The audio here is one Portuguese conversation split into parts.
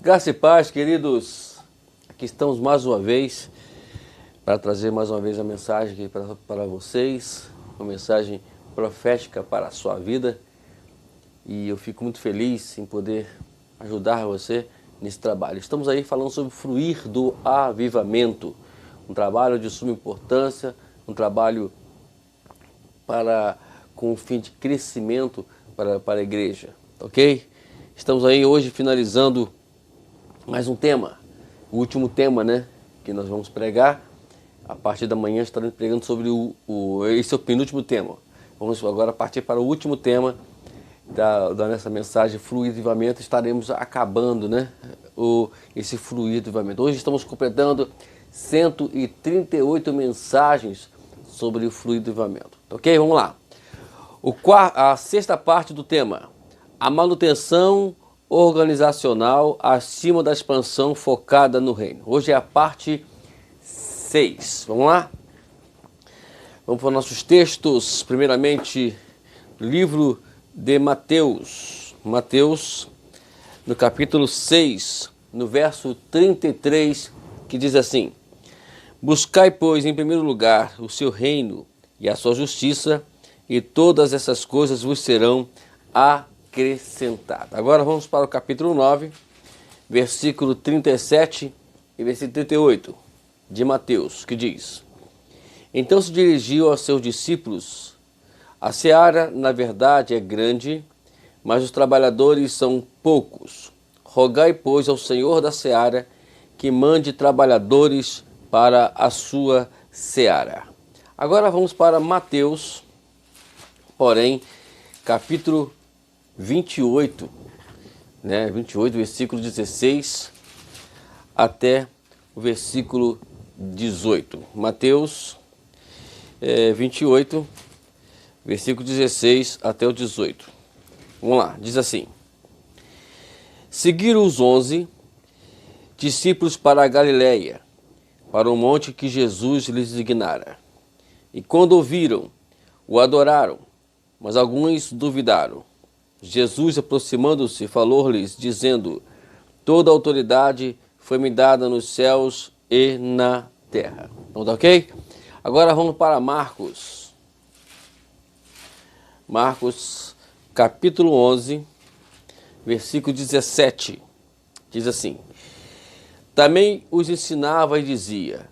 Graça e paz, queridos. Aqui estamos mais uma vez para trazer mais uma vez a mensagem aqui para vocês, uma mensagem profética para a sua vida. E eu fico muito feliz em poder ajudar você nesse trabalho. Estamos aí falando sobre o fruir do avivamento, um trabalho de suma importância, um trabalho com o fim de crescimento para a igreja, ok? Estamos aí hoje finalizando mais um tema, o último tema, né, que nós vamos pregar. A partir da manhã estaremos pregando sobre esse é o penúltimo tema. Vamos agora partir para o último tema nessa mensagem, fruir do avivamento. Estaremos acabando, né, esse fruir do avivamento. Hoje estamos completando 138 mensagens sobre o fruir do avivamento, ok? Vamos lá. A sexta parte do tema, a manutenção organizacional acima da expansão focada no reino. Hoje é a parte 6. Vamos lá? Vamos para os nossos textos. Primeiramente, livro de Mateus. Mateus, no capítulo 6, no verso 33, que diz assim: Buscai, pois, em primeiro lugar o seu reino e a sua justiça, e todas essas coisas vos serão acrescentadas. Agora vamos para o capítulo 9, versículo 37 e versículo 38 de Mateus, que diz: Então se dirigiu aos seus discípulos: A seara, na verdade, é grande, mas os trabalhadores são poucos. Rogai, pois, ao Senhor da seara que mande trabalhadores para a sua seara. Agora vamos para Mateus, porém, capítulo 28, né? 28, versículo 16 até o versículo 18. Mateus 28, versículo 16 até o 18. Vamos lá, diz assim: Seguiram os 11 discípulos para a Galileia, para o monte que Jesus lhes designara. E quando ouviram, o adoraram, mas alguns duvidaram. Jesus, aproximando-se, falou-lhes, dizendo: Toda a autoridade foi-me dada nos céus e na terra. Então, tá ok? Agora vamos para Marcos. Marcos, capítulo 11, versículo 17. Diz assim: Também os ensinava e dizia: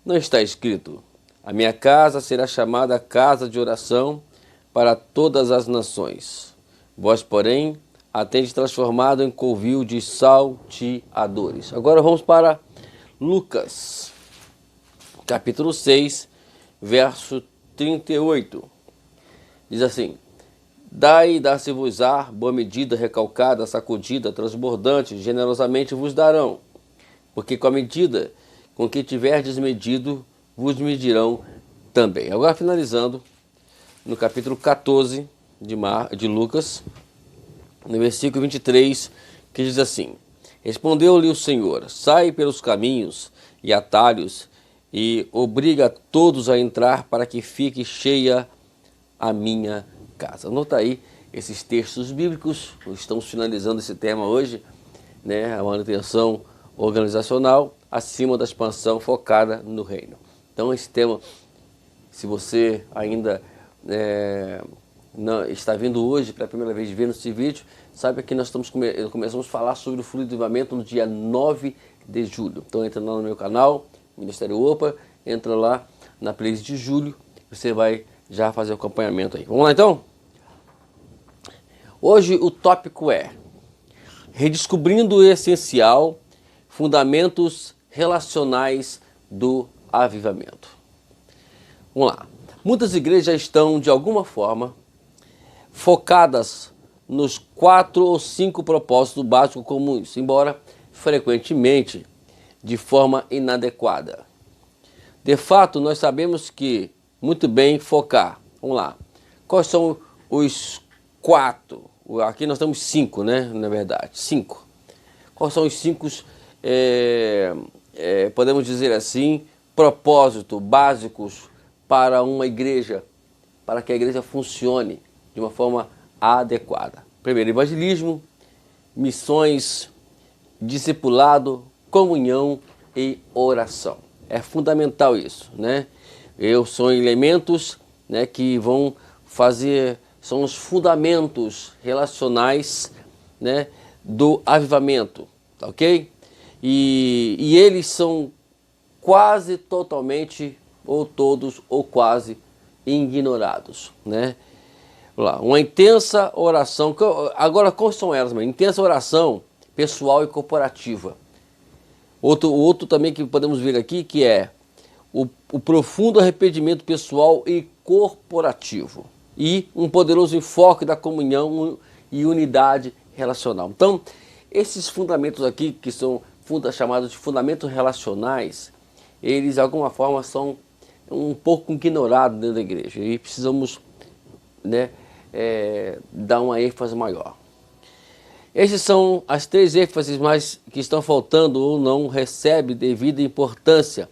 Não está escrito: A minha casa será chamada casa de oração para todas as nações. Vós, porém, a tendes transformado em covil de salteadores. Agora vamos para Lucas, capítulo 6, verso 38. Diz assim: Dai e dar-se-vos-á, boa medida, recalcada, sacudida, transbordante, generosamente vos darão. Porque com a medida com que tiverdes medido, vos medirão também. Agora finalizando, no capítulo 14 de Lucas, no versículo 23, que diz assim: Respondeu-lhe o Senhor: Sai pelos caminhos e atalhos e obriga todos a entrar para que fique cheia a minha casa. Anota aí esses textos bíblicos. Estamos finalizando esse tema hoje, né? A manutenção organizacional acima da expansão focada no reino. Então esse tema, se você ainda não está vindo hoje pela primeira vez vendo esse vídeo, saiba que nós começamos a falar sobre o fruto do avivamento no dia 9 de julho. Então entra lá no meu canal, Ministério Opa, entra lá na playlist de julho, você vai já fazer o acompanhamento aí. Vamos lá então? Hoje o tópico é redescobrindo o essencial, fundamentos relacionais do avivamento. Vamos lá. Muitas igrejas estão, de alguma forma, focadas nos 4 ou 5 propósitos básicos comuns, embora frequentemente de forma inadequada. De fato, nós sabemos que muito bem focar. Vamos lá. Quais são os 4? Aqui nós temos 5, né? Na verdade, 5. Quais são os 5, podemos dizer assim, propósitos básicos para uma igreja, para que a igreja funcione de uma forma adequada? Primeiro, evangelismo, missões, discipulado, comunhão e oração. É fundamental isso, né? São elementos, né, que vão fazer, são os fundamentos relacionais, né, do avivamento, tá ok? E eles são quase totalmente, ou todos, ou quase, ignorados, né? Vamos lá, uma intensa oração. Agora, quais são elas? Intensa oração pessoal e corporativa. Outro também que podemos ver aqui, que é o profundo arrependimento pessoal e corporativo. E um poderoso enfoque da comunhão e unidade relacional. Então, esses fundamentos aqui, que são chamados de fundamentos relacionais, eles de alguma forma são um pouco ignorados dentro da igreja. E precisamos, né, dar uma ênfase maior. Essas são as 3 ênfases mais que estão faltando ou não recebe devida importância,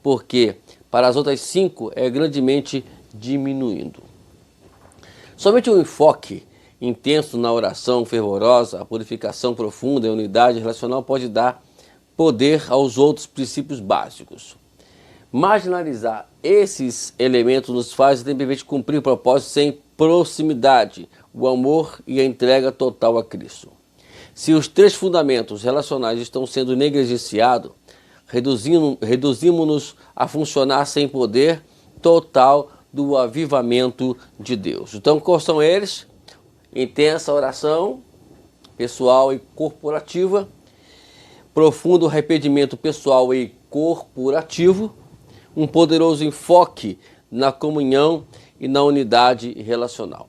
porque para as outras 5 é grandemente diminuindo. Somente um enfoque intenso na oração fervorosa, a purificação profunda e a unidade relacional pode dar poder aos outros princípios básicos. Marginalizar esses elementos nos faz simplesmente cumprir o propósito sem proximidade, o amor e a entrega total a Cristo. Se os 3 fundamentos relacionais estão sendo negligenciados, reduzimos-nos a funcionar sem poder total do avivamento de Deus. Então, quais são eles? Intensa oração pessoal e corporativa, profundo arrependimento pessoal e corporativo, um poderoso enfoque na comunhão e na unidade relacional.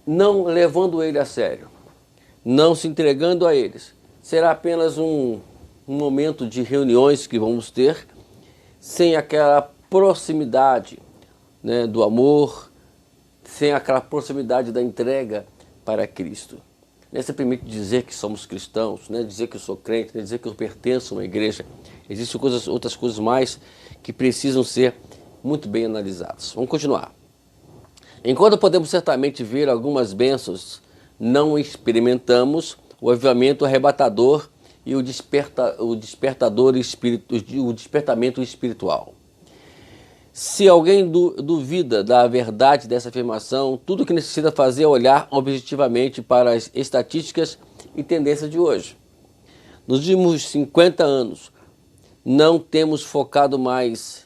Não levando ele a sério, não se entregando a eles, será apenas um momento de reuniões que vamos ter, sem aquela proximidade, né, do amor, sem aquela proximidade da entrega para Cristo. Não é simplesmente dizer que somos cristãos, né, dizer que eu sou crente, né, dizer que eu pertenço a uma igreja. Existem outras coisas mais que precisam ser muito bem analisadas. Vamos continuar. Enquanto podemos certamente ver algumas bênçãos, não experimentamos o avivamento arrebatador e o despertamento espiritual. Se alguém duvida da verdade dessa afirmação, tudo o que necessita fazer é olhar objetivamente para as estatísticas e tendências de hoje. Nos últimos 50 anos, não temos focado mais,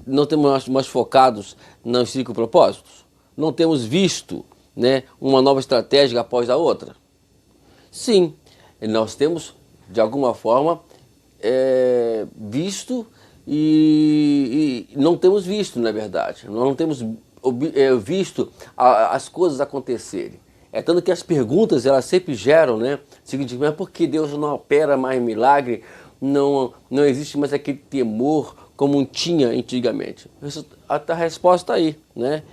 não temos mais focados nos 5 propósitos? Não temos visto, né, uma nova estratégia após a outra? Sim, nós temos, de alguma forma, visto e não temos visto, na verdade. Nós não temos visto as coisas acontecerem. É tanto que as perguntas, elas sempre geram, né? Seguinte, mas por que Deus não opera mais milagre? Não existe mais aquele temor como tinha antigamente. A resposta está aí, né?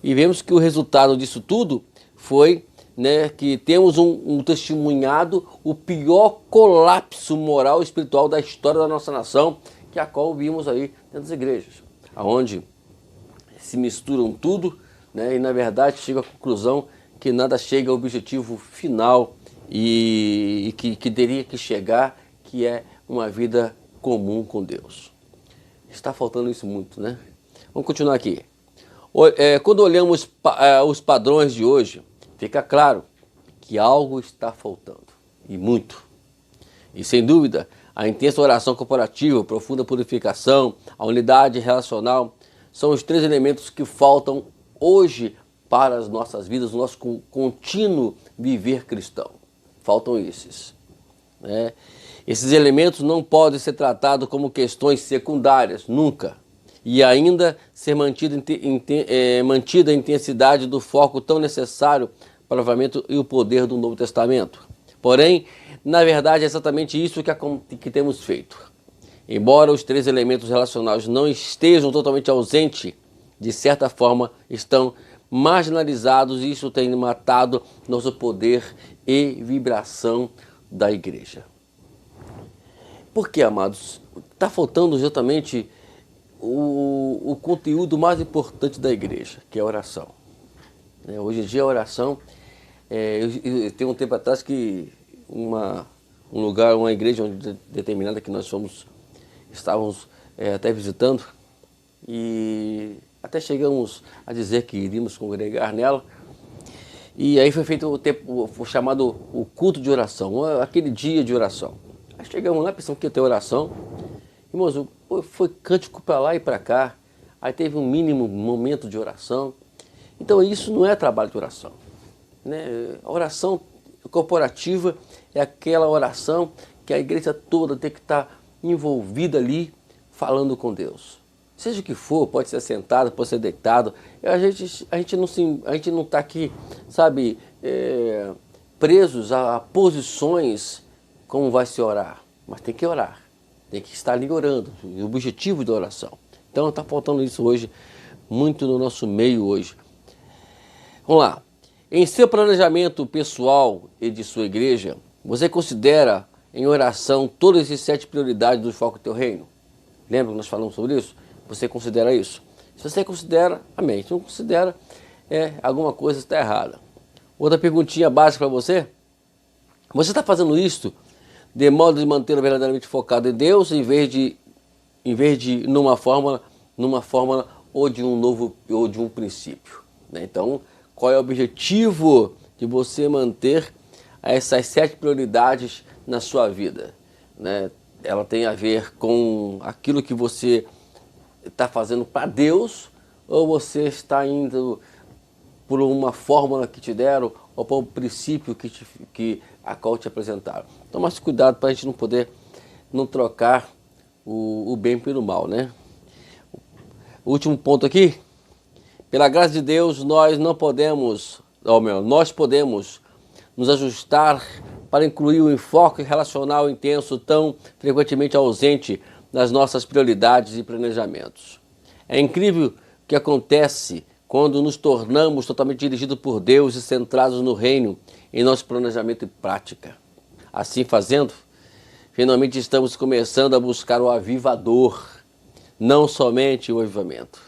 E vemos que o resultado disso tudo foi, né, que temos um testemunhado o pior colapso moral e espiritual da história da nossa nação, que é a qual vimos aí dentro das igrejas, onde se misturam tudo, né, e na verdade chega à conclusão que nada chega ao objetivo final e que teria que chegar, que é uma vida comum com Deus. Está faltando isso muito, né? Vamos continuar aqui. Quando olhamos os padrões de hoje, fica claro que algo está faltando, e muito. E sem dúvida, a intensa oração corporativa, a profunda purificação, a unidade relacional, são os 3 elementos que faltam hoje para as nossas vidas, o nosso contínuo viver cristão. Faltam esses, né? Esses elementos não podem ser tratados como questões secundárias, nunca. E ainda ser mantida a intensidade do foco tão necessário para o avivamento e o poder do Novo Testamento. Porém, na verdade, é exatamente isso que temos feito. Embora os 3 elementos relacionais não estejam totalmente ausentes, de certa forma estão marginalizados, e isso tem matado nosso poder e vibração da igreja. Por que, amados? Está faltando exatamente o conteúdo mais importante da igreja, que é a oração. Hoje em dia a oração Eu tenho um tempo atrás que um lugar, uma igreja determinada que nós estávamos até visitando, e até chegamos a dizer que iríamos congregar nela. E aí foi feito foi chamado o culto de oração, aquele dia de oração. Aí chegamos lá, pensamos que ia ter oração. Irmãos, foi cântico para lá e para cá. Aí teve um mínimo momento de oração. Então isso não é trabalho de oração, né? A oração corporativa é aquela oração que a igreja toda tem que estar envolvida ali, falando com Deus. Seja o que for, pode ser sentado, pode ser deitado. A gente não está aqui, sabe, presos a posições como vai se orar. Mas tem que orar, tem que estar ali orando, o objetivo da oração. Então está faltando isso hoje, muito no nosso meio hoje. Vamos lá. Em seu planejamento pessoal e de sua igreja, você considera em oração todas essas 7 prioridades do foco do teu reino? Lembra que nós falamos sobre isso? Você considera isso? Se você considera, amém. Se não considera, alguma coisa está errada. Outra perguntinha básica para você. Você está fazendo isso de modo de manter verdadeiramente focado em Deus, em vez de numa fórmula ou de um princípio, né? Então, qual é o objetivo de você manter essas 7 prioridades na sua vida, né? Ela tem a ver com aquilo que você está fazendo para Deus, ou você está indo por uma fórmula que te deram ou por um princípio a qual te apresentaram. Então, mas cuidado para a gente não trocar o bem pelo mal, né? O último ponto aqui. Pela graça de Deus, nós podemos nos ajustar para incluir o enfoque relacional intenso tão frequentemente ausente nas nossas prioridades e planejamentos. É incrível o que acontece quando nos tornamos totalmente dirigidos por Deus e centrados no reino em nosso planejamento e prática. Assim fazendo, finalmente estamos começando a buscar o avivador, não somente o avivamento.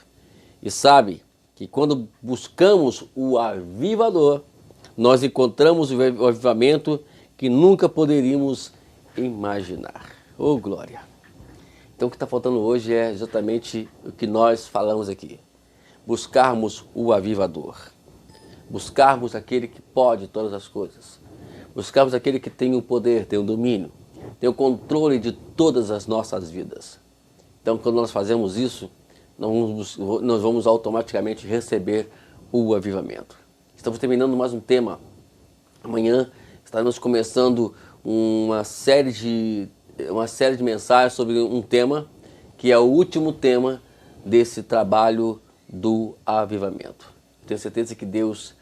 E sabe que quando buscamos o avivador, nós encontramos o avivamento que nunca poderíamos imaginar. Oh, glória! Então o que está faltando hoje é exatamente o que nós falamos aqui. Buscarmos o avivador. Buscarmos aquele que pode todas as coisas. Buscarmos aquele que tem o poder, tem o domínio, tem o controle de todas as nossas vidas. Então quando nós fazemos isso, nós vamos automaticamente receber o avivamento. Estamos terminando mais um tema. Amanhã estaremos começando uma série de mensagens sobre um tema que é o último tema desse trabalho do avivamento. Tenho certeza que Deus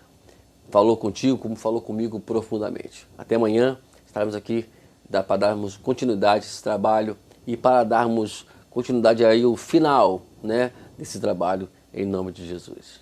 falou contigo como falou comigo profundamente. Até amanhã estaremos aqui para darmos continuidade a esse trabalho e para darmos continuidade aí o final, né, desse trabalho em nome de Jesus.